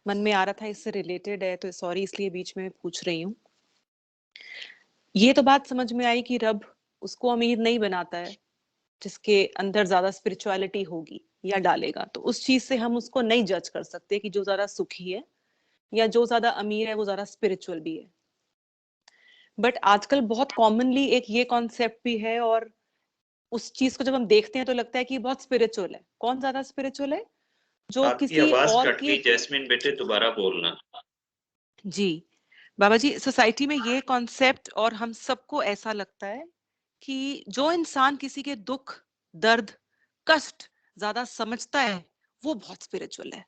मन में आ रहा था, इससे रिलेटेड है, तो सॉरी इसलिए बीच में पूछ रही हूँ। ये तो बात समझ में आई कि रब उसको अमीर नहीं बनाता है जिसके अंदर ज्यादा स्पिरिचुअलिटी होगी या डालेगा, तो उस चीज से हम उसको नहीं जज कर सकते कि जो ज्यादा सुखी है या जो ज्यादा अमीर है वो ज्यादा स्पिरिचुअल भी है। बट आजकल बहुत कॉमनली एक ये कॉन्सेप्ट भी है, और उस चीज को जब हम देखते हैं तो लगता है कि बहुत स्पिरिचुअल है। कौन ज्यादा स्पिरिचुअल है? जो आपकी किसी आवाज और कट के, गई जैस्मिन बेटे, दोबारा बोलना। जी बाबा जी, सोसाइटी में ये कॉन्सेप्ट और हम सबको ऐसा लगता है कि जो इंसान किसी के दुख, दर्द, कष्ट ज्यादा समझता है वो बहुत स्पिरिचुअल है,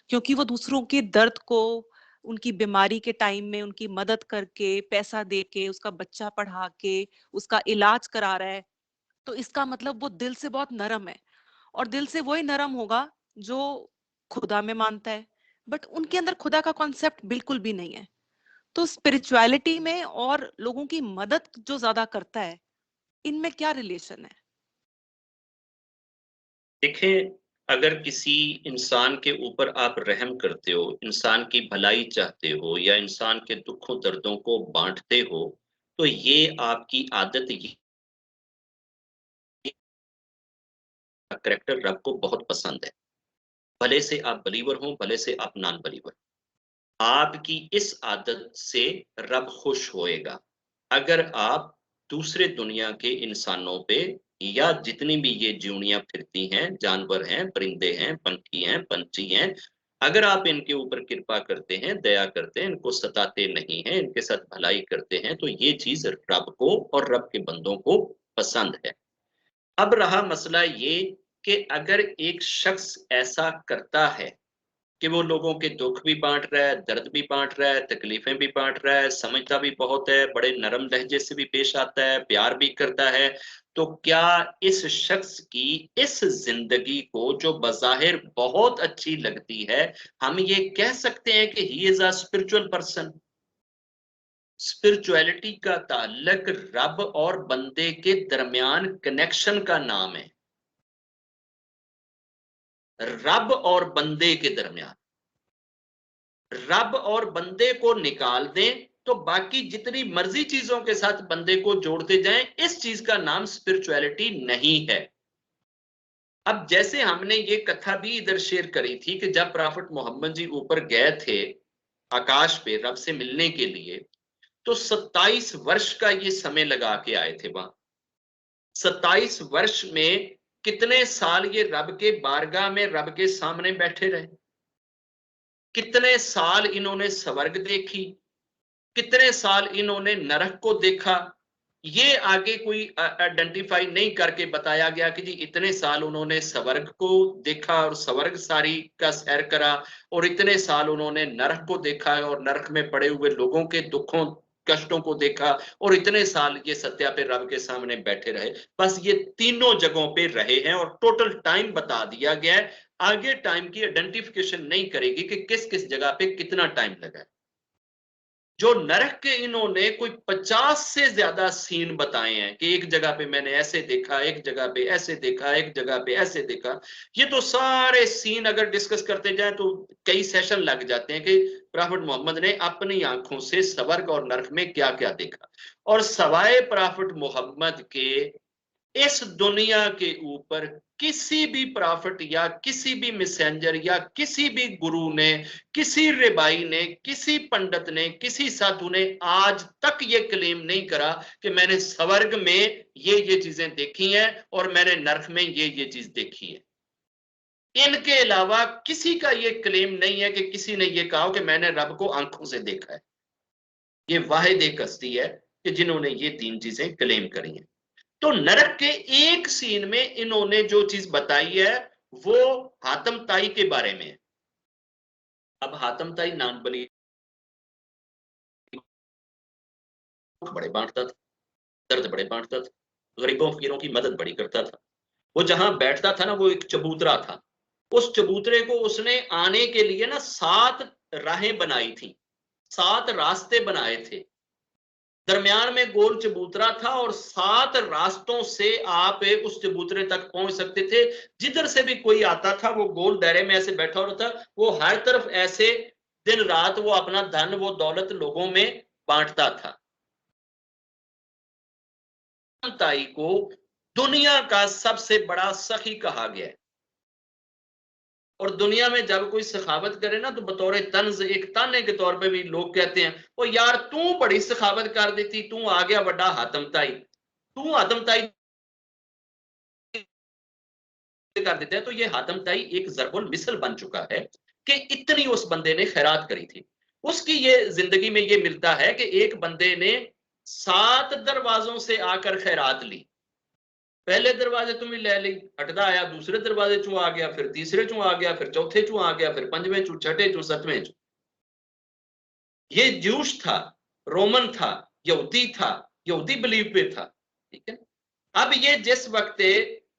क्योंकि वो दूसरों के दर्द को, उनकी बीमारी के टाइम में उनकी मदद करके, पैसा दे के, उसका बच्चा पढ़ा के उसका इलाज करा रहा है। तो इसका मतलब वो दिल से बहुत नरम है, और दिल से वही नरम होगा जो खुदा में मानता है। बट उनके अंदर खुदा का कॉन्सेप्ट बिल्कुल भी नहीं है। तो स्पिरिचुअलिटी में और लोगों की मदद जो ज्यादा करता है, इनमें क्या रिलेशन है? देखें, अगर किसी इंसान के ऊपर आप रहम करते हो, इंसान की भलाई चाहते हो या इंसान के दुखों दर्दों को बांटते हो, तो ये आपकी आदत, ये करैक्टर रब को बहुत पसंद है। भले से आप बलीवर हो, भले से आप नॉन बलीवर, आपकी इस आदत से रब खुश होएगा। अगर आप दूसरे दुनिया के इंसानों पे या जितनी भी ये ज्यूनियां फिरती हैं, जानवर हैं, परिंदे हैं, पंखी हैं, पंछी हैं, अगर आप इनके ऊपर कृपा करते हैं, दया करते हैं, इनको सताते नहीं हैं, इनके साथ भलाई करते हैं, तो ये चीज रब को और रब के बंदों को पसंद है। अब रहा मसला ये कि अगर एक शख्स ऐसा करता है कि वो लोगों के दुख भी बांट रहा है, दर्द भी बांट रहा है, तकलीफें भी बांट रहा है, समझता भी बहुत है, बड़े नरम लहजे से भी पेश आता है, प्यार भी करता है, तो क्या इस शख्स की इस जिंदगी को जो बज़ाहिर बहुत अच्छी लगती है, हम ये कह सकते हैं कि he is a spiritual person? Spirituality का ताल्लुक रब और बंदे के दरमियान कनेक्शन का नाम है। रब और बंदे के दरमियान, रब और बंदे को निकाल दें तो बाकी जितनी मर्जी चीजों के साथ बंदे को जोड़ते जाएं, इस चीज का नाम स्पिरिचुअलिटी नहीं है। अब जैसे हमने ये कथा भी इधर शेयर करी थी कि जब प्रॉफिट मोहम्मद जी ऊपर गए थे आकाश पे रब से मिलने के लिए, तो 27 वर्ष का ये समय लगा के आए थे वहां। 27 वर्ष में कितने साल ये रब के बारगाह में रब के सामने बैठे रहे, कितने साल इन्होंने स्वर्ग देखी, कितने साल इन्होंने नरक को देखा। ये आगे कोई आइडेंटिफाई नहीं करके बताया गया कि जी इतने साल उन्होंने स्वर्ग को देखा और स्वर्ग सारी का सैर करा, और इतने साल उन्होंने नरक को देखा और नरक में पड़े हुए लोगों के दुखों कष्टों को देखा, और इतने साल ये सत्या पे रब के सामने बैठे रहे। बस ये तीनों जगहों पे रहे हैं और टोटल टाइम बता दिया गया है। आगे टाइम की आइडेंटिफिकेशन नहीं करेगी कि किस किस जगह पे कितना टाइम लगा है। जो नरक के इन्होंने कोई 50 से ज्यादा सीन बताए हैं कि एक जगह पे मैंने ऐसे देखा, एक जगह पे ऐसे देखा, एक जगह पे ऐसे देखा। ये तो सारे सीन अगर डिस्कस करते जाए तो कई सेशन लग जाते हैं कि प्रॉफिट मोहम्मद ने अपनी आंखों से स्वर्ग और नरक में क्या क्या देखा। और सवाए प्रॉफिट मोहम्मद के इस दुनिया के ऊपर किसी भी प्रॉफिट या किसी भी मैसेंजर या किसी भी गुरु ने, किसी रिबाई ने, किसी पंडित ने, किसी साधु ने आज तक ये क्लेम नहीं करा कि मैंने स्वर्ग में ये चीजें देखी हैं और मैंने नरक में ये चीज देखी है। इनके अलावा किसी का ये क्लेम नहीं है कि किसी ने ये कहा कि मैंने रब को आंखों से देखा है। ये वाहिद एक हस्ती है कि जिन्होंने ये तीन चीजें क्लेम करी हैं। तो नरक के एक सीन में इन्होंने जो चीज बताई है वो हातम ताई के बारे में है। अब हातम ताई नान बली बड़े बांटता था, दर्द बड़े बांटता था, गरीबों फकीरों की मदद बड़ी करता था। वो जहां बैठता था ना, वो एक चबूतरा था। उस चबूतरे को उसने आने के लिए ना 7 राहें बनाई थी, 7 रास्ते बनाए थे। दरमियान में गोल चबूतरा था और 7 रास्तों से आप उस चबूतरे तक पहुंच सकते थे। जिधर से भी कोई आता था वो गोल दायरे में ऐसे बैठा होता था, वो हर तरफ ऐसे दिन रात वो अपना धन, वो दौलत लोगों में बांटता था। ताई को दुनिया का सबसे बड़ा सखी कहा गया है। और दुनिया में जब कोई सखावत करे ना तो बतौर तंज, एक ताने के तौर पे भी लोग कहते हैं, ओ यार तू बड़ी सखावत कर देती, तू आ गया बड़ा हातम ताई, तू हातम ताई कर देते हैं। तो ये हातम ताई एक जरबुल मिसल बन चुका है कि इतनी उस बंदे ने खैरात करी थी। उसकी ये जिंदगी में ये मिलता है कि एक बंदे ने 7 दरवाजों से आकर खैरात ली। पहले दरवाजे तुम ले ली, हटदा आया, दूसरे दरवाजे चू आ गया, फिर तीसरे चू आ गया, फिर चौथे चू आ गया, फिर पंजवें चू, छठे चू, सतवें चू। ये ज्यूश था, रोमन था, यहूदी था, यहूदी बिलीव पे था, ठीक है। अब ये जिस वक्त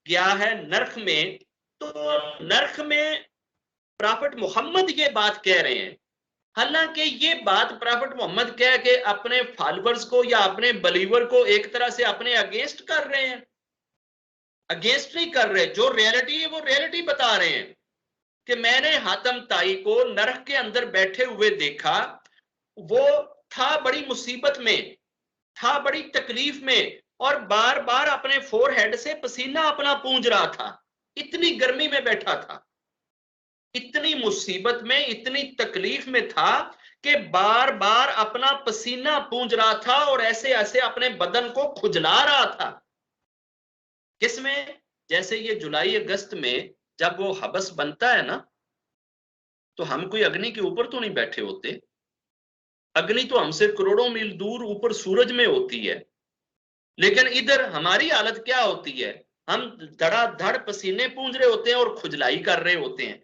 गया है नरक में, तो नरक में प्रॉफिट मोहम्मद ये बात कह रहे हैं। हालांकि ये बात प्रॉफिट मोहम्मद कह के अपने फॉलोअर्स को या अपने बिलीवर को एक तरह से अपने अगेंस्ट कर रहे हैं। अगेंस्ट नहीं कर रहे, जो रियलिटी है वो रियलिटी बता रहे हैं कि मैंने हातम ताई को नरक के अंदर बैठे हुए देखा। वो था बड़ी मुसीबत में, था बड़ी तकलीफ में, और बार बार अपने फोरहेड से पसीना अपना पूंज रहा था। इतनी गर्मी में बैठा था, इतनी मुसीबत में, इतनी तकलीफ में था कि बार बार अपना पसीना पूंज रहा था और ऐसे ऐसे अपने बदन को खुजला रहा था। किसमें? जैसे ये जुलाई अगस्त में जब वो हबस बनता है ना, तो हम कोई अग्नि के ऊपर तो नहीं बैठे होते, अग्नि तो हमसे करोड़ों मील दूर ऊपर सूरज में होती है। लेकिन इधर हमारी हालत क्या होती है? हम धड़ाधड़ पसीने पूंज रहे होते हैं और खुजलाई कर रहे होते हैं।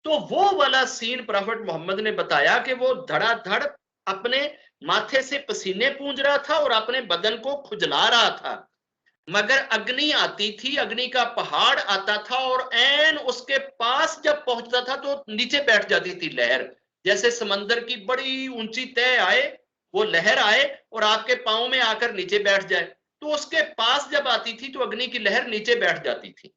तो वो वाला सीन प्रॉफिट मोहम्मद ने बताया कि वो धड़ाधड़ अपने माथे से पसीने पूंज रहा था और अपने बदन को खुजला रहा था। मगर अग्नि आती थी, अग्नि का पहाड़ आता था, और ऐन उसके पास जब पहुंचता था तो नीचे बैठ जाती थी लहर। जैसे समंदर की बड़ी ऊंची तह आए, वो लहर आए और आपके पांव में आकर नीचे बैठ जाए, तो उसके पास जब आती थी तो अग्नि की लहर नीचे बैठ जाती थी।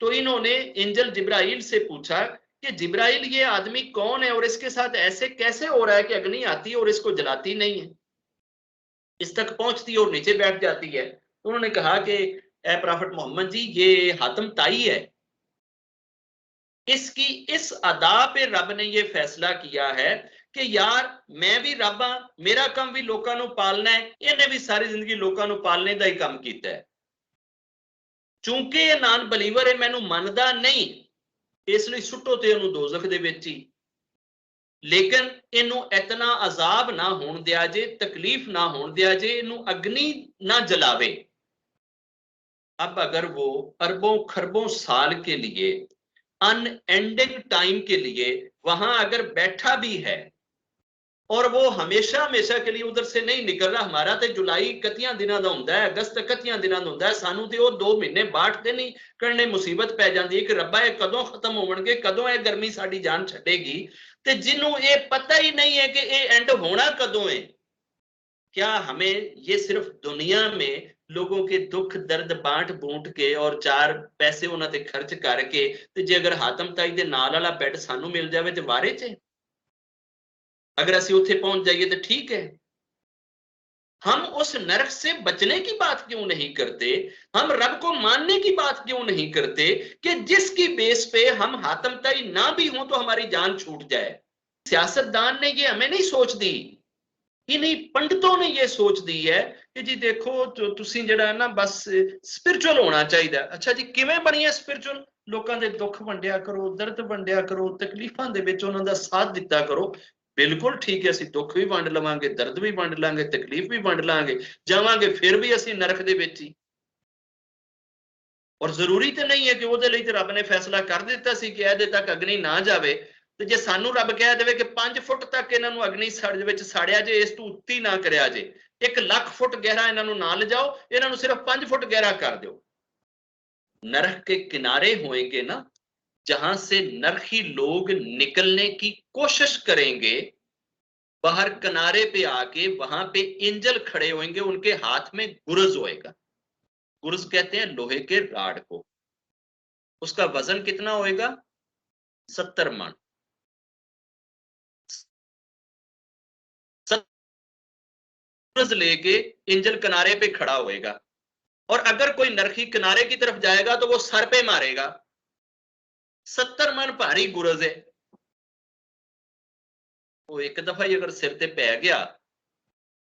तो इन्होंने एंजल जिब्राइल से पूछा कि जिब्राइल ये आदमी कौन है और इसके साथ ऐसे कैसे हो रहा है कि अग्नि आती है और इसको जलाती नहीं है, इस तक पहुंचती है और नीचे बैठ जाती है। तो उन्होंने कहा कि ए प्रॉफिट मोहम्मद जी, ये हातम ताई है, इसकी इस अदा पे रब ने ये फैसला किया है कि यार मैं भी रब हाँ, मेरा काम भी लोगों को पालना है, इन्हें भी सारी जिंदगी लोगों को पालने का ही काम किया है। चूंकि ये नॉन बिलीवर है, मैनू मनदा नहीं, इसलिए सुटो ते उन्होंने दोजख दे विच ही। लेकिन इनू इतना अजाब ना होने दिया जे, तकलीफ ना होने दिया जे, इनू अग्नि ना जलावे। अब अगर वो अरबों खरबों साल के लिए, अनएंडिंग टाइम के लिए वहां अगर बैठा भी है, और वो हमेशा हमेशा के लिए उधर से नहीं निकल रहा। हमारा तो जुलाई कतियां दिनों का होंदा है, अगस्त कतियां दिनों का होंदा है, सानू तो वो 2 महीने बांटते नहीं करने मुसीबत पै जाती है कि रब्बा ये कदों खत्म होवणगे, कदों ये गर्मी साडी जान छड्डेगी। ते जिन्हों ये पता ही नहीं है कि ये एंड होना कदों है। क्या हमें ये सिर्फ दुनिया में लोगों के दुख दर्द बांट बूंट के और 4 पैसे उन्होंने खर्च करके, ते जे अगर हातम ताई दे नाल वाला बैड सानू मिल जाए तो वारे च, अगर असं उत्थे पहुंच जाइए तो ठीक है। हम उस नरक से बचने की बात क्यों नहीं करते? हम रब को मानने की बात क्यों नहीं करते कि जिसकी बेस पे हम हातम ताई ना भी हों तो हमारी जान छूट जाए? सियासतदान ने ये हमें नहीं सोच दी, इन्हीं पंडितों ने ये सोच दी है कि जी देखो तुसी जिहड़ा है ना बस स्पिरिचुअल होना चाहिए। अच्छा जी, किवें बनिए स्पिरिचुअल? लोगों के दुख वंडिया करो, दर्द वंडिया करो, तकलीफां दे विच उन्हां दा साथ दिता करो। बिल्कुल ठीक है, असीं दुख भी वंड लवांगे, दर्द भी वंड लांगे, तकलीफ भी वंड लांगे, जावांगे फिर भी असीं नरक दे विच ही। और जरूरी तो नहीं है कि ਉਹਦੇ ਲਈ ਤੇ ਰੱਬ ਨੇ फैसला कर दिता सी कि ਇਹਦੇ तक अग्नि ना जावे। ਤੇ ਜੇ ਸਾਨੂੰ ਰੱਬ ਕਹਿ ਦੇਵੇ ਕਿ 5 ਫੁੱਟ ਤੱਕ ਇਹਨਾਂ ਨੂੰ ਅਗਨੀ ਸੜ ਵਿੱਚ ਸਾੜਿਆ ਜੇ, ਇਸ ਤੋਂ ਉੱਤੀ ਨਾ ਕਰਿਆ ਜੇ, 1 ਲੱਖ ਫੁੱਟ ਗਹਿਰਾ ਇਹਨਾਂ ਨੂੰ ਨਾ ਲਿਜਾਓ, ਇਹਨਾਂ ਨੂੰ ਸਿਰਫ 5 फुट गहरा कर दो। नरक के किनारे होंगे ना, जहां से नरकी लोग निकलने की कोशिश करेंगे, बाहर किनारे पे आके वहां पे एंजल खड़े होंगे, उनके हाथ में गुरज होएगा। गुरज कहते हैं लोहे के राड को। उसका वजन कितना होएगा? 70 मन। लेके एंजल किनारे पे खड़ा होएगा, और अगर कोई नरखी किनारे की तरफ जाएगा तो वो सर पे मारेगा। 70 मन भारी गुरज है, वो एक दफा ही अगर सिर ते पै गया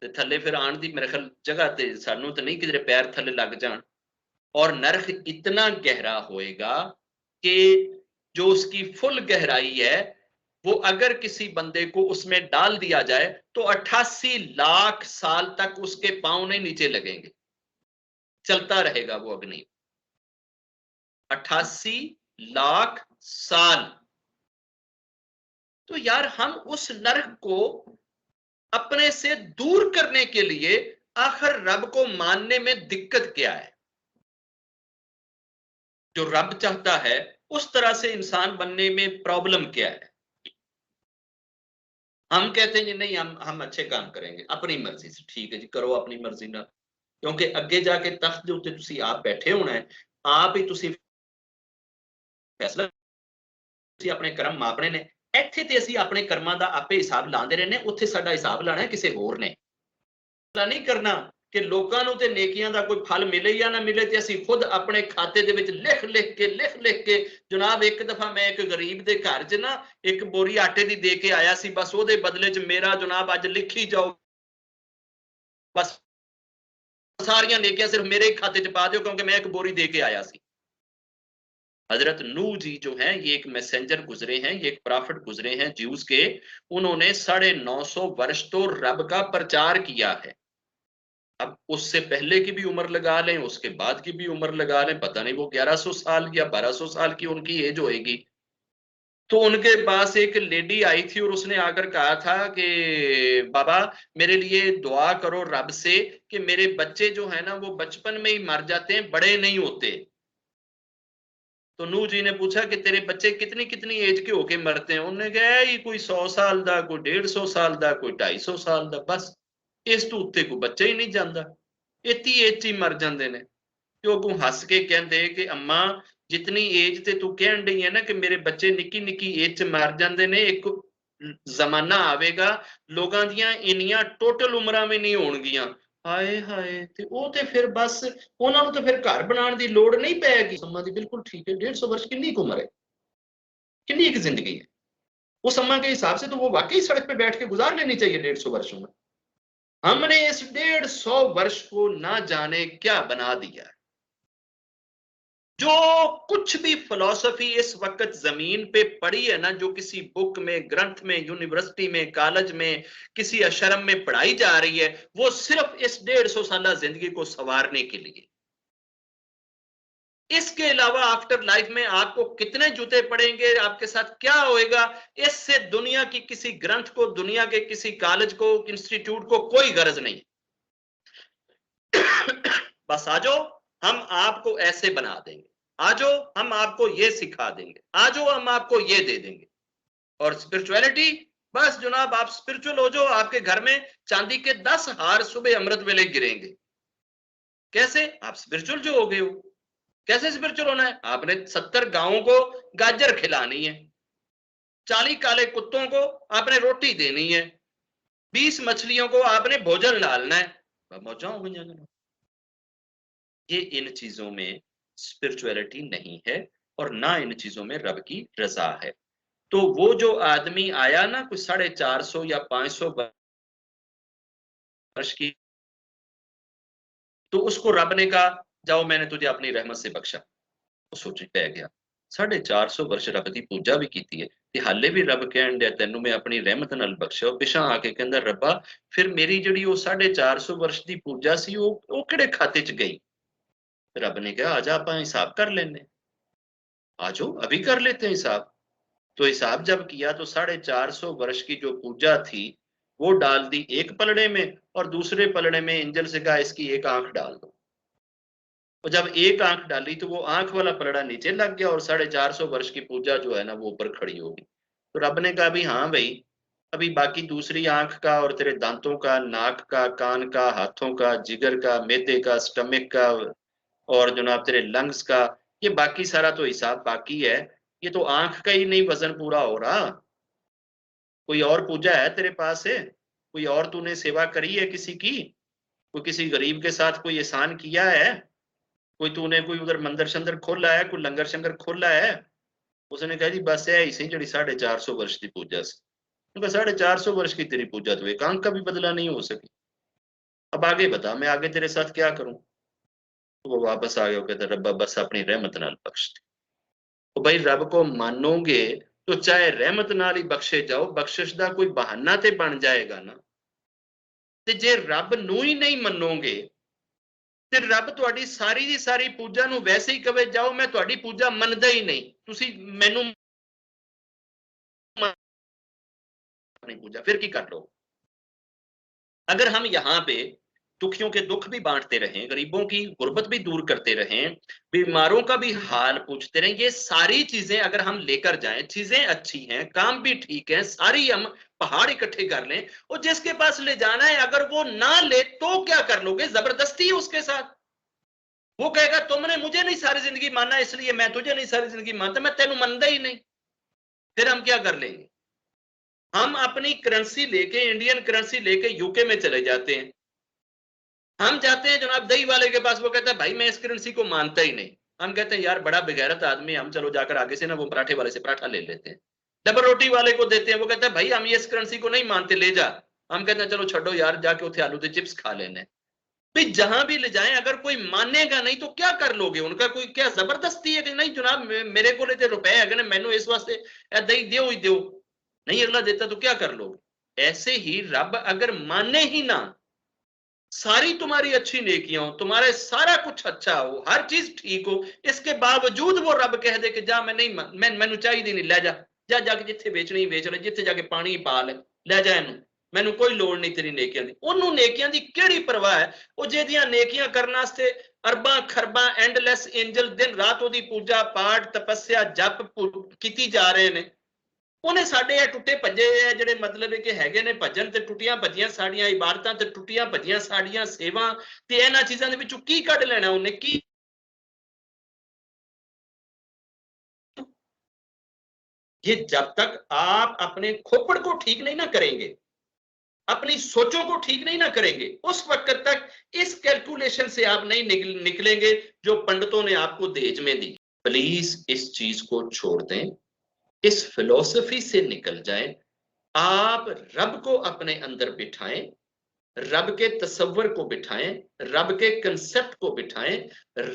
ते थले फिर आण दी मेरे ख्याल जगह ते सानू तो नहीं किधरे पैर थले लग जान। और नरख इतना गहरा होएगा कि जो उसकी फुल गहराई है वो अगर किसी बंदे को उसमें डाल दिया जाए तो 88 लाख साल तक उसके पांव नहीं नीचे लगेंगे, चलता रहेगा वो अग्नि। 88 लाख साल। तो यार हम उस नरक को अपने से दूर करने के लिए आखिर रब को मानने में दिक्कत क्या है? जो रब चाहता है उस तरह से इंसान बनने में प्रॉब्लम क्या है? हम कहते हैं जी नहीं, हम अच्छे काम करेंगे अपनी मर्जी से। ठीक है जी, करो अपनी मर्जी ना, क्योंकि अगे जाके तख्त दे उत्ते तुसी आप बैठे होना है, आप ही तुसी फैसला, तुसी अपने कर्म मापने ने। ਇੱਥੇ ਤੇ ਅਸੀਂ ਆਪਣੇ ਕਰਮਾਂ ਦਾ ਆਪੇ ਹਿਸਾਬ ਲਾਉਂਦੇ ਰਹਿੰਦੇ, ਉੱਥੇ ਸਾਡਾ ਹਿਸਾਬ ਲਾਣਾ ਕਿਸੇ ਹੋਰ ਨੇ। नहीं करना कि लोगों ਨੂੰ ਤੇ ਨੇਕੀਆਂ ਦਾ ਕੋਈ ਫਲ ਮਿਲੇ ਜਾਂ ਨਾ ਮਿਲੇ, ਤੇ ਅਸੀਂ ਖੁਦ ਆਪਣੇ ਖਾਤੇ ਦੇ ਵਿੱਚ ਲਿਖ ਲਿਖ ਕੇ ਜਨਾਬ, ਇੱਕ ਦਫਾ ਮੈਂ ਇੱਕ ਗਰੀਬ ਦੇ ਘਰ 'ਚ ਨਾ ਇੱਕ ਬੋਰੀ ਆਟੇ ਦੀ ਦੇ ਕੇ ਆਇਆ ਸੀ, ਬਸ ਉਹਦੇ ਬਦਲੇ 'ਚ ਮੇਰਾ ਜਨਾਬ ਅੱਜ ਲਿਖੀ ਜਾਓ, बस सारियां नेकियां सिर्फ मेरे खाते च पा दो क्योंकि मैं एक बोरी दे के आया सी। हजरत नूह जी जो हैं ये एक मैसेंजर गुजरे हैं, ये एक प्रॉफिट गुजरे हैं ज्यूज के। उन्होंने 950 वर्ष तो रब का प्रचार किया है। अब उससे पहले की भी उम्र लगा लें, उसके बाद की भी उम्र लगा लें, पता नहीं वो 1100 साल या 1200 साल की उनकी एज होएगी। तो उनके पास एक लेडी आई थी और उसने आकर कहा था कि बाबा मेरे लिए दुआ करो रब से कि मेरे बच्चे जो है ना वो बचपन में ही मर जाते हैं, बड़े नहीं होते। तो नूह जी ने पूछा कि तेरे बच्चे कितनी कितनी एज के होके मरते हैं? उन्होंने कहा ये कोई 100 साल दा, कोई 150 साल दा, कोई 250 साल दा, बस इस तो उत्ते कोई बच्चा ही नहीं जाता, इतनी एज ही मर जाते हैं। तो अगों हस के कहते कि अम्मा जितनी एज ते तू कहन रही है ना कि मेरे बच्चे निक्की निक्की एज च मर जाते हैं, एक जमाना आवेगा लोगों दियां इन्नियां टोटल उम्रां भी नहीं होणगियां। हाय हाय, ते ਉਹ ਤੇ ਫਿਰ बस ਉਹਨਾਂ ਨੂੰ ਤਾਂ ਫਿਰ ਘਰ ਬਣਾਉਣ ਦੀ ਲੋੜ नहीं ਪੈਗੀ। सम्मा दी बिल्कुल ठीक है, 150 वर्ष कितनी उम्र है, कितनी एक जिंदगी है। उस अम्मा के हिसाब से तो वो वाकई सड़क पे बैठ के गुजार लेनी चाहिए 150 वर्ष में। हमने इस 150 वर्ष को ना जाने क्या बना दिया है। जो कुछ भी फिलॉसफी इस वक्त जमीन पे पड़ी है ना, जो किसी बुक में, ग्रंथ में, यूनिवर्सिटी में, कॉलेज में, किसी आश्रम में पढ़ाई जा रही है, वो सिर्फ इस 150 साल जिंदगी को संवारने के लिए। इसके अलावा आफ्टर लाइफ में आपको कितने जूते पड़ेंगे, आपके साथ क्या होएगा, इससे दुनिया की किसी ग्रंथ को, दुनिया के किसी कॉलेज को, इंस्टीट्यूट को कोई गरज नहीं। बस आ जाओ, हम आपको ऐसे बना देंगे, आ जाओ हम आपको ये सिखा देंगे, आ जाओ हम आपको ये दे देंगे। और स्पिरिचुअलिटी, बस जनाब आप स्पिरिचुअल हो जाओ, आपके घर में चांदी के 10 हार सुबह अमृत वेले गिरेंगे। कैसे? आप स्पिरिचुअल जो हो गए हो। कैसे स्पिरिचुअल होना है? आपने 70 गांवों को गाजर खिलानी है, 40 काले कुत्तों को आपने रोटी देनी है, 20 मछलियों को आपने भोजन डालना है। मौजा हो गई। ये इन चीजों में स्पिरिचुअलिटी नहीं है और ना इन चीजों में रब की रजा है। तो वो जो आदमी आया ना कुछ 450 या 500 वर्ष की, तो उसको रब ने कहा जाओ मैंने तुझे अपनी रहमत से बख्शा। वो सोच पै गया 450 वर्ष रब की पूजा भी की है, ते हाले भी रब कहन दिया तेनू मैं अपनी रहमत नाल बख्शा। पिछा आके कहंदा रब्बा फिर मेरी जिहड़ी वो 450 वर्ष की पूजा सी वो किहड़े खाते च गई? रब ने कहा आजा आप हिसाब कर लेने, आ जाओ अभी कर लेते हैं हिसाब। तो हिसाब जब किया तो 450 वर्ष की जो पूजा थी वो डाल दी एक पलड़े में, और दूसरे पलड़े में एंजल से कहा इसकी एक आंख डाल दो। और जब एक आंख डाली तो वो आंख वाला पलड़ा नीचे लग गया और 450 वर्ष की पूजा जो है ना वो ऊपर खड़ी होगी। तो रब ने कहा भी हाँ भाई, अभी बाकी दूसरी आंख का और तेरे दांतों का, नाक का, कान का, हाथों का, जिगर का, मैदे का, स्टमक का, और जनाब तेरे लंग्स का, ये बाकी सारा तो हिसाब बाकी है। ये तो आंख का ही नहीं वजन पूरा हो रहा। कोई और पूजा है तेरे पास है? कोई और तूने सेवा करी है किसी की, कोई किसी गरीब के साथ कोई एहसान किया है, कोई तूने कोई उधर मंदिर शंदर खोला है, कोई लंगर शंगर खोला है? उसने कहा जी बस है इसी जड़ी 450 वर्ष की पूजा से। 450 वर्ष की तेरी पूजा तो एक अंक का भी बदला नहीं हो सकी, अब आगे बता मैं आगे तेरे साथ क्या करूं? तो वो वापस आ गया, कहता रब्बा बस अपनी रहमत नाल बख्श दे। तो भाई रब को मानोगे तो चाहे रहमत नाल ही बख्शे जाओ, बख्शिश का कोई बहाना ते बन जाएगा ना। ते जे रब नू ही नहीं मनोगे ਤੇ ਰੱਬ ਤੁਹਾਡੀ ਸਾਰੀ ਦੀ ਸਾਰੀ ਪੂਜਾ ਨੂੰ ਵੈਸੇ ਹੀ ਕਵੇ ਜਾਓ मैं ਤੁਹਾਡੀ पूजा ਮੰਨਦਾ ही नहीं, ਤੁਸੀਂ ਮੈਨੂੰ नहीं पूजा, फिर की कर लो? अगर हम यहाँ पे दुखियों के दुख भी बांटते रहें, गरीबों की गुर्बत भी दूर करते रहें, बीमारों का भी हाल पूछते रहें, ये सारी चीजें अगर हम लेकर जाएं, चीजें अच्छी हैं, काम भी ठीक है, सारी हम पहाड़ इकट्ठे कर लें, और जिसके पास ले जाना है अगर वो ना ले तो क्या कर लोगे? जबरदस्ती है उसके साथ। वो कहेगा तुमने मुझे नहीं सारी जिंदगी माना इसलिए मैं तुझे नहीं सारी जिंदगी मानता, मैं तेनू मनदा ही नहीं। फिर हम क्या कर लेंगे? हम अपनी करेंसी लेके, इंडियन करेंसी लेके यूके में चले जाते हैं, हम जाते हैं जनाब दही वाले के पास, वो कहता है भाई मैं इस करेंसी को मानता ही नहीं। हम कहते हैं यार बड़ा बेगैरत आदमी, हम चलो जाकर आगे से ना वो पराठे वाले से पराठा ले लेते हैं। डबल रोटी वाले को देते हैं, वो कहता है भाई हम ये इस करेंसी को नहीं मानते, ले जा। हम कहते हैं चलो छोड़ो यार, जाके उठे आलू के चिप्स खा लेने। भाई जहां भी ले जाएं अगर कोई मानेगा नहीं तो क्या कर लोगे? उनका कोई क्या जबरदस्ती है कि नहीं जनाब मेरे को रुपए है मैनू इस वास्ते दही दो ही दो, नहीं अगला देता तो क्या कर लोगे? ऐसे ही रब अगर माने ही ना, सारी तुम्हारी अच्छी नेकियां हो, तुम्हारे सारा कुछ अच्छा हो, हर चीज ठीक हो, इसके बावजूद वो रब कह दे कि जा मैं नहीं मैं मैनू चाहिए नहीं, ले जा, जा जाके जिथे बेचनी बेच ले, जिथे जाके पानी पा ले जा इनू, मैनू कोई लोड़ नहीं तेरी नेकियां दी। ओनू नेकियां दी केड़ी परवाह है? वो जेदियां नेकियां करने वास्ते अरबां खरबां एंडलेस एंजल दिन रात ओदी पूजा पाठ तपस्या जप कीती जा रहे ने, ਉਹਨੇ ਸਾਡੇ ਇਹ ਟੁੱਟੇ ਭੱਜੇ ਆ ਜਿਹੜੇ ਮਤਲਬ ਕਿ ਹੈਗੇ ਨੇ ਭੱਜਣ ਤੇ ਟੁੱਟੀਆਂ ਭੱਜੀਆਂ ਸਾਡੀਆਂ ਇਬਾਦਤਾਂ ਤੇ ਟੁੱਟੀਆਂ ਭੱਜੀਆਂ ਸਾਡੀਆਂ ਸੇਵਾ ਤੇ ਇਹਨਾਂ ਚੀਜ਼ਾਂ ਦੇ ਵਿੱਚੋਂ ਕੀ ਕੱਢ ਲੈਣਾ ਉਹਨੇ? ਕੀ ये जब तक आप अपने खोपड़ को ठीक नहीं ना करेंगे, अपनी सोचों को ठीक नहीं ना करेंगे, उस वक्त तक इस कैलकुलेशन से आप नहीं निकलेंगे जो पंडितों ने आपको दहेज में दी। प्लीज इस चीज को छोड़ दें, इस फिलॉसफी से निकल जाएं, आप रब को अपने अंदर बिठाएं, रब के तसव्वुर को बिठाएं, रब के कंसेप्ट को बिठाएं,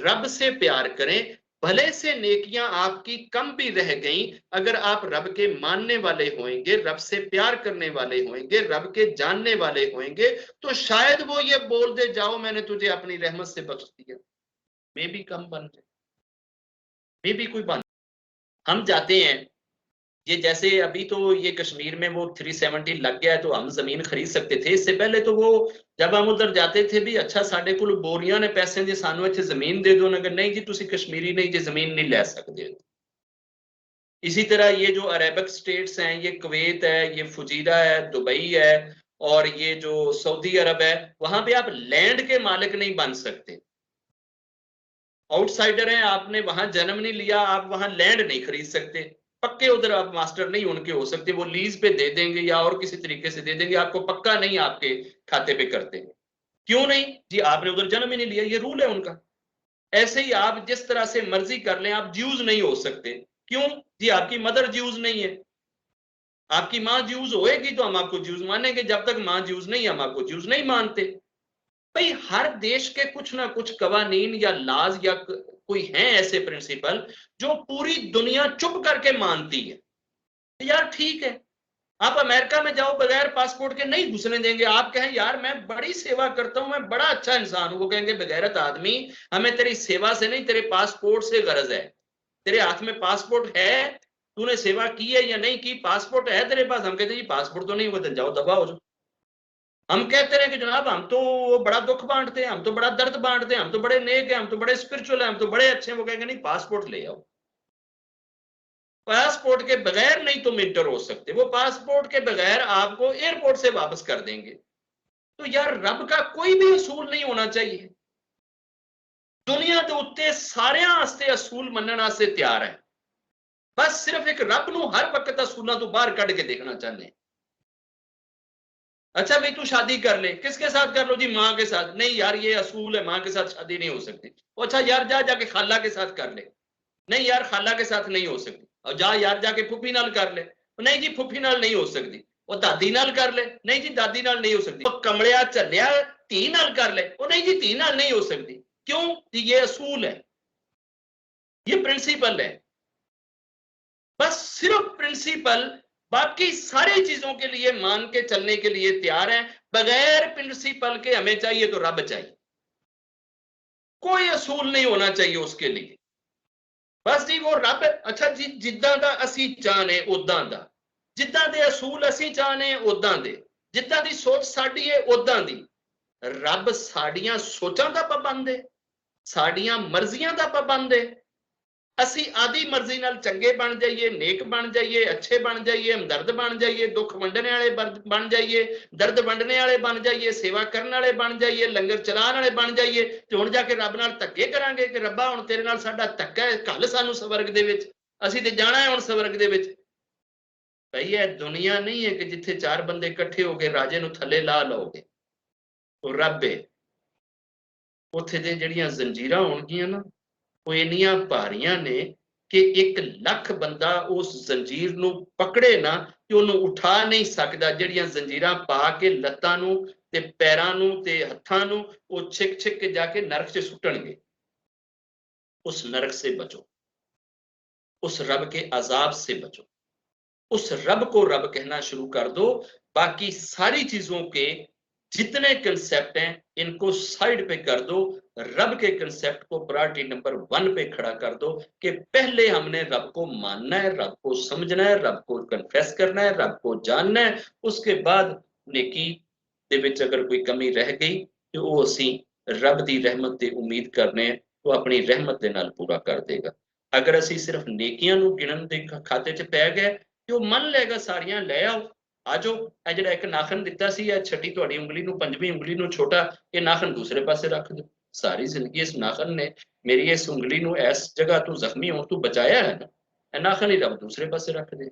रब से प्यार करें। भले से नेकियां आपकी कम भी रह गई, अगर आप रब के मानने वाले होंगे, रब से प्यार करने वाले होंगे, रब के जानने वाले होंगे, तो शायद वो ये बोल दे जाओ मैंने तुझे अपनी रहमत से बख्श दिया। मे भी कम बन जाए, मे भी कोई बन। हम जाते हैं, ये जैसे अभी तो ये कश्मीर में वो 370 लग गया है तो हम जमीन खरीद सकते थे, इससे पहले तो वो जब हम उधर जाते थे भी अच्छा साढ़े को बोरियां ने पैसे जी सानू इत्थे जमीन दे दो, अगर नहीं जी तुसी कश्मीरी नहीं जी जमीन नहीं ले सकते। इसी तरह ये जो अरेबिक स्टेट्स हैं, ये कुवैत है, ये फुजीरा है, दुबई है और ये जो सऊदी अरब है, वहां पे आप लैंड के मालिक नहीं बन सकते, आउटसाइडर हैं, आपने वहां जन्म नहीं लिया, आप वहां लैंड नहीं खरीद सकते, पक्के उधर आप मास्टर नहीं उनके हो सकते, वो लीज पे दे देंगे या और किसी तरीके से दे देंगे, आपको पक्का नहीं आपके खाते पे करते। क्यों नहीं जी? आपने उधर जन्म ही नहीं लिया, ये रूल है उनका। ऐसे ही आप जिस तरह से मर्जी कर लें, आप ज्यूज नहीं हो सकते। क्यों जी? आपकी मदर ज्यूज नहीं है, आपकी मां ज्यूज होएगी तो हम आपको ज्यूज मानेंगे, जब तक मां ज्यूज नहीं हम आपको ज्यूज नहीं मानते। भाई हर देश के कुछ ना कुछ कवानीन या लाज या कोई हैं ऐसे प्रिंसिपल जो पूरी दुनिया चुप करके मानती है। यार ठीक है, आप अमेरिका में जाओ बगैर पासपोर्ट के नहीं घुसने देंगे, आप कहें यार मैं बड़ी सेवा करता हूं, मैं बड़ा अच्छा इंसान हूं, वो कहेंगे बगैरत आदमी हमें तेरी सेवा से नहीं तेरे पासपोर्ट से गरज है। तेरे हाथ में पासपोर्ट है, तूने सेवा की है या नहीं की? पासपोर्ट है तेरे पास? हम कहते जी पासपोर्ट तो नहीं हुआ, तो जाओ दफा हो जाओ। हम कहते रहे कि जनाब हम तो बड़ा दुख बांटते हैं, हम तो बड़ा दर्द बांटते हैं, हम तो बड़े नेक हैं, हम तो बड़े स्पिरिचुअल हैं, हम तो बड़े अच्छे हैं। वो कहेंगे नहीं पासपोर्ट ले आओ, पासपोर्ट के बगैर नहीं तुम इंटर हो सकते, वो पासपोर्ट के बगैर आपको एयरपोर्ट से वापस कर देंगे। तो यार रब का कोई भी असूल नहीं होना चाहिए, दुनिया के उत्ते सारियां वास्ते असूल मनने वास्ते तैयार है, बस सिर्फ एक रब नूं हर वक्त असूलों तो बाहर कढ़ के देखना चाहते हैं। अच्छा भाई तू शादी कर ले, किसके साथ कर लो जी? माँ के साथ। नहीं यार ये असूल है, माँ के साथ शादी नहीं हो सकती। अच्छा यार जा जाके खाला के साथ कर ले। नहीं यार खाला के साथ नहीं हो सकती। और जा यार जाके फुफी नाल कर ले। नहीं जी फुफी नाल नहीं हो सकती। वो दादी नाल कर ले। नहीं जी दादी नाल नहीं हो सकती। वो कमलिया झल्लिया धी नाल कर ले। वो नहीं जी धी नाल नहीं हो सकती। क्यों जी? ये असूल है, ये प्रिंसिपल है, बस सिर्फ प्रिंसिपल। बाकी सारी चीजों के लिए मान के चलने के लिए तैयार हैं। बगैर प्रिंसिपल के हमें चाहिए तो रब चाहिए, कोई असूल नहीं होना चाहिए उसके लिए। बस जी वो रब। अच्छा जी जिद्दां दा असी चाहने उदां दा, जिद्दां दे असूल असी चाहने उदां दे, जिद्दां दी सोच साडी है उदां दी। रब साडियां सोचां दा पाबंद है, साडियां मर्जियां दा पाबंद है। ਅਸੀਂ ਆਦੀ ਮਰਜ਼ੀ ਨਾਲ ਚੰਗੇ ਬਣ ਜਾਈਏ, ਨੇਕ ਬਣ ਜਾਈਏ, ਅੱਛੇ ਬਣ ਜਾਈਏ, ਹਮਦਰਦ ਬਣ ਜਾਈਏ, ਦੁੱਖ ਵੰਡਣੇ ਵਾਲੇ ਬਣ ਜਾਈਏ, ਦਰਦ ਵੰਡਣੇ ਵਾਲੇ ਬਣ ਜਾਈਏ, ਸੇਵਾ ਕਰਨ ਵਾਲੇ ਬਣ ਜਾਈਏ, ਲੰਗਰ ਚਲਾਉਣ ਵਾਲੇ ਬਣ ਜਾਈਏ, ਤੇ ਹੁਣ ਜਾ ਕੇ ਰੱਬ ਨਾਲ ਧੱਕੇ ਕਰਾਂਗੇ ਕਿ ਰੱਬਾ ਹੁਣ ਤੇਰੇ ਨਾਲ ਸਾਡਾ ਧੱਕਾ ਹੈ, ਘੱਲ ਸਾਨੂੰ ਸਵਰਗ ਦੇ ਵਿੱਚ, ਅਸੀਂ ਤੇ ਜਾਣਾ ਹੈ ਹੁਣ ਸਵਰਗ ਦੇ ਵਿੱਚ। ਭਈ ਇਹ ਦੁਨੀਆ ਨਹੀਂ ਹੈ ਕਿ ਜਿੱਥੇ ਚਾਰ ਬੰਦੇ ਇਕੱਠੇ ਹੋ ਕੇ ਰਾਜੇ ਨੂੰ ਥੱਲੇ ਲਾ ਲਓਗੇ। ਉਹ ਰੱਬ ਹੈ। ਉੱਥੇ ਦੇ ਜਿਹੜੀਆਂ ਜ਼ੰਜੀਰਾਂ ਹੋਣਗੀਆਂ ਨਾ ਉਹ ਇੰਨੀਆਂ ਭਾਰੀਆਂ ਨੇ ਕਿ 1 ਲੱਖ ਬੰਦਾ ਉਸ ਜ਼ੰਜੀਰ ਨੂੰ ਪਕੜੇ ਨਾ ਕਿ ਉਹਨੂੰ ਉਠਾ ਨਹੀਂ ਸਕਦਾ। ਜਿਹੜੀਆਂ ਜ਼ੰਜੀਰਾਂ ਪਾ ਕੇ ਲੱਤਾਂ ਨੂੰ ਤੇ ਪੈਰਾਂ ਨੂੰ ਤੇ ਹੱਥਾਂ ਨੂੰ ਉਹ ਛਿਕ ਛਿਕ ਕੇ ਜਾ ਕੇ ਨਰਕ 'ਚ ਸੁੱਟਣਗੇ। उस नरक से बचो, उस रब के अजाब से बचो, उस रब को रब कहना शुरू कर दो। बाकी सारी चीजों के जितने कंसेप्ट हैं इनको साइड पे कर दो। रब के कंसेप्ट को प्रायोरिटी नंबर 1 पे खड़ा कर दो कि पहले हमने रब को मानना है, रब को समझना है, रब को कन्फेस करना है, रब को जानना है। उसके बाद नेकी दे विच अगर कोई कमी रह गई तो वो असी रब दी रहमत ते उम्मीद करने तो अपनी रहमत दे नाल पूरा कर देगा। अगर असी सिर्फ नेकियां नूं गिणन दे खाते च पै गए तो मन लेगा सारियां ले आओ आ जाओ। ਇਹ ਜਿਹੜਾ ਇੱਕ ਨਾਖਨ ਦਿੱਤਾ ਸੀ ਇਹ ਛੱਡੀ ਤੁਹਾਡੀ ਉਂਗਲੀ ਨੂੰ, ਪੰਜਵੀਂ ਉਂਗਲੀ ਨੂੰ ਛੋਟਾ, ਇਹ ਨਾਖਨ ਦੂਸਰੇ ਪਾਸੇ ਰੱਖ ਦਿਓ। ਸਾਰੀ ਜ਼ਿੰਦਗੀ ਇਸ ਨਾਖਨ ਨੇ ਮੇਰੀ ਇਸ ਉਂਗਲੀ ਨੂੰ ਇਸ ਜਗ੍ਹਾ ਤੋਂ ਜ਼ਖਮੀ ਹੋਣ ਤੋਂ ਬਚਾਇਆ ਹੈ ਨਾ, ਇਹ ਨਾਖਨ ਹੀ ਰੱਬ ਦੂਸਰੇ ਪਾਸੇ ਰੱਖ ਦੇ।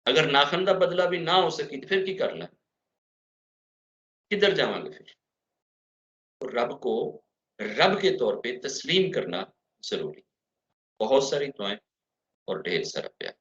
अगर नाखन का बदला भी ना हो सकी तो फिर की करना, किधर जावांगे फिर? तो रब को रब के तौर पे तस्लीम करना जरूरी। बहुत सारी दुआएं और ढेर सारा प्यार।